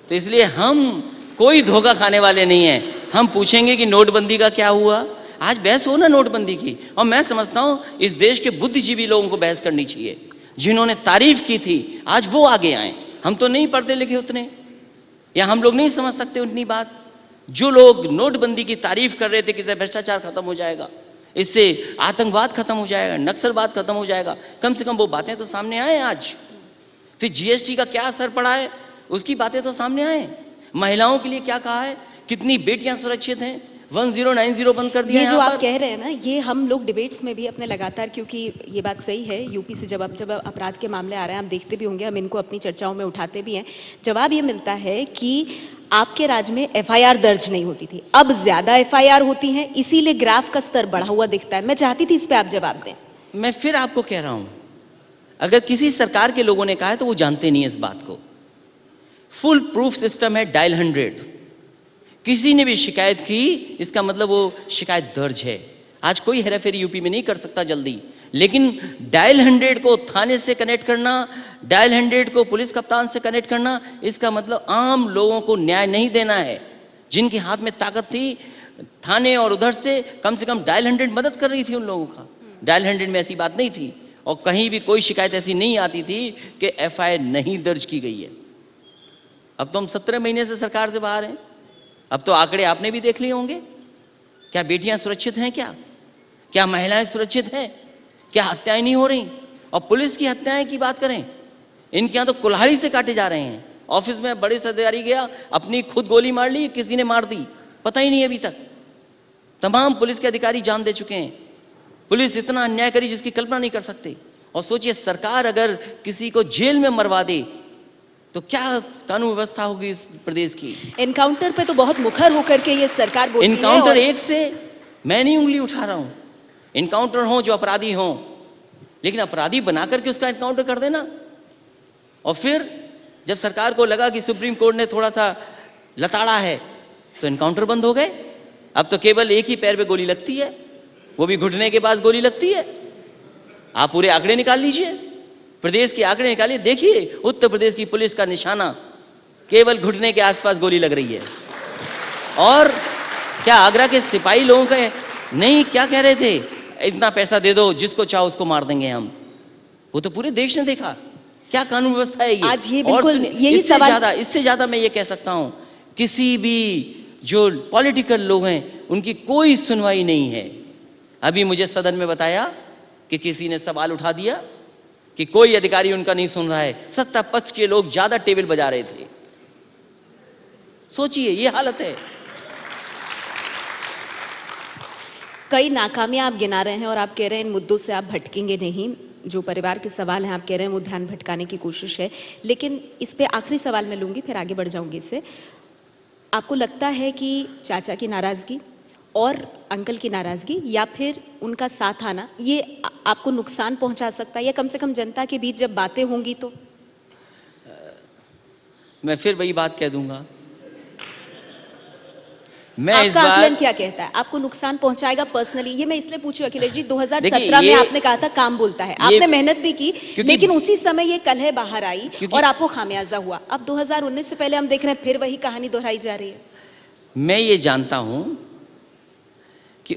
तो इसलिए हम कोई धोखा खाने वाले नहीं हैं। हम पूछेंगे कि नोटबंदी का क्या हुआ। आज बहस हो ना नोटबंदी की, और मैं समझता हूं इस देश के बुद्धिजीवी लोगों को बहस करनी चाहिए। जिन्होंने तारीफ की थी आज वो आगे आए। हम तो नहीं पढ़ते लिखे उतने, या हम लोग नहीं समझ सकते उतनी बात। जो लोग नोटबंदी की तारीफ कर रहे थे कि भ्रष्टाचार खत्म हो जाएगा, इससे आतंकवाद खत्म हो जाएगा, नक्सलवाद खत्म हो जाएगा, कम से कम वो बातें तो सामने आए आज। फिर जीएसटी का क्या असर पड़ा है उसकी बातें तो सामने आए। महिलाओं के लिए क्या कहा है, कितनी बेटियां सुरक्षित हैं, 1090 बंद कर दिया। ये जो आप कह रहे हैं ना, ये हम लोग डिबेट्स में भी अपने लगातार, क्योंकि ये बात सही है, यूपी से जब अपराध के मामले आ रहे हैं, आप देखते भी होंगे, हम इनको अपनी चर्चाओं में उठाते भी हैं। जवाब ये मिलता है कि आपके राज्य में एफआईआर दर्ज नहीं होती थी, अब ज्यादा एफआईआर होती हैं, इसीलिए ग्राफ का स्तर बढ़ा हुआ दिखता है। मैं चाहती थी इस पे आप जवाब दें। मैं फिर आपको कह रहा हूं, अगर किसी सरकार के लोगों ने कहा है तो वो जानते नहीं है इस बात को। फुल प्रूफ सिस्टम है डायल 100। किसी ने भी शिकायत की इसका मतलब वो शिकायत दर्ज है। आज कोई हेराफेरी यूपी में नहीं कर सकता जल्दी, लेकिन डायल 100 को थाने से कनेक्ट करना, डायल 100 को पुलिस कप्तान से कनेक्ट करना, इसका मतलब आम लोगों को न्याय नहीं देना है। जिनके हाथ में ताकत थी थाने और उधर से कम डायल 100 मदद कर रही थी उन लोगों का। डायल 100 में ऐसी बात नहीं थी, और कहीं भी कोई शिकायत ऐसी नहीं आती थी कि एफआईआर नहीं दर्ज की गई है। अब तो हम 17 महीने से सरकार से बाहर हैं। अब तो आंकड़े आपने भी देख लिए होंगे। क्या बेटियां सुरक्षित हैं? क्या महिलाएं सुरक्षित हैं? क्या हत्याएं नहीं हो रही? और पुलिस की हत्याएं की बात करें, इनके यहां तो कुल्हाड़ी से काटे जा रहे हैं। ऑफिस में बड़े सरदारी गया, अपनी खुद गोली मार ली, किसी ने मार दी, पता ही नहीं अभी तक। तमाम पुलिस के अधिकारी जान दे चुके हैं। पुलिस इतना अन्याय करी जिसकी कल्पना नहीं कर सकते। और सोचिए, सरकार अगर किसी को जेल में मरवा दे तो क्या कानून व्यवस्था होगी इस प्रदेश की। एनकाउंटर पे तो बहुत मुखर होकर के ये सरकार बोलती है। एनकाउंटर एक से मैं नहीं उंगली उठा रहा हूं। एनकाउंटर हो जो अपराधी हो, लेकिन अपराधी बनाकर के उसका एनकाउंटर कर देना। और फिर जब सरकार को लगा कि सुप्रीम कोर्ट ने थोड़ा सा लताड़ा है तो एनकाउंटर बंद हो गए। अब तो केवल एक ही पैर पे गोली लगती है, वो भी घुटने के पास गोली लगती है। आप पूरे आंकड़े निकाल लीजिए, प्रदेश के आंकड़े निकालिए, देखिए उत्तर प्रदेश की पुलिस का निशाना केवल घुटने के आसपास गोली लग रही है। और क्या आगरा के सिपाही लोगों का नहीं क्या कह रहे थे, इतना पैसा दे दो जिसको चाहो उसको मार देंगे हम। वो तो पूरे देश ने देखा। क्या कानून व्यवस्था है ये? आज ये बिल्कुल यही सवाल। इससे ज्यादा मैं ये कह सकता हूं, किसी भी जो पॉलिटिकल लोग हैं उनकी कोई सुनवाई नहीं है। अभी मुझे सदन में बताया कि किसी ने सवाल उठा दिया कि कोई अधिकारी उनका नहीं सुन रहा है। सत्ता पक्ष के लोग ज्यादा टेबल बजा रहे थे। सोचिए, ये हालत है। कई नाकामियां आप गिना रहे हैं और आप कह रहे हैं इन मुद्दों से आप भटकेंगे नहीं। जो परिवार के सवाल हैं आप कह रहे हैं वो ध्यान भटकाने की कोशिश है। लेकिन इस पे आखिरी सवाल मैं लूंगी, फिर आगे बढ़ जाऊंगी इससे। आपको लगता है कि चाचा की नाराजगी और अंकल की नाराजगी या फिर उनका साथ आना ये आपको नुकसान पहुंचा सकता है, या कम से कम जनता के बीच जब बातें होंगी तो? मैं फिर वही बात कह दूंगा। मैं आपका इस बार आकलन क्या कहता है, आपको नुकसान पहुंचाएगा पर्सनली? ये मैं इसलिए पूछूं अखिलेश जी, 2017 में आपने कहा था काम बोलता है, आपने मेहनत भी की, लेकिन उसी समय ये कलह बाहर आई और आपको खामियाजा हुआ। अब 2019 से पहले हम देख रहे हैं फिर वही कहानी दोहराई जा रही है। मैं ये जानता हूं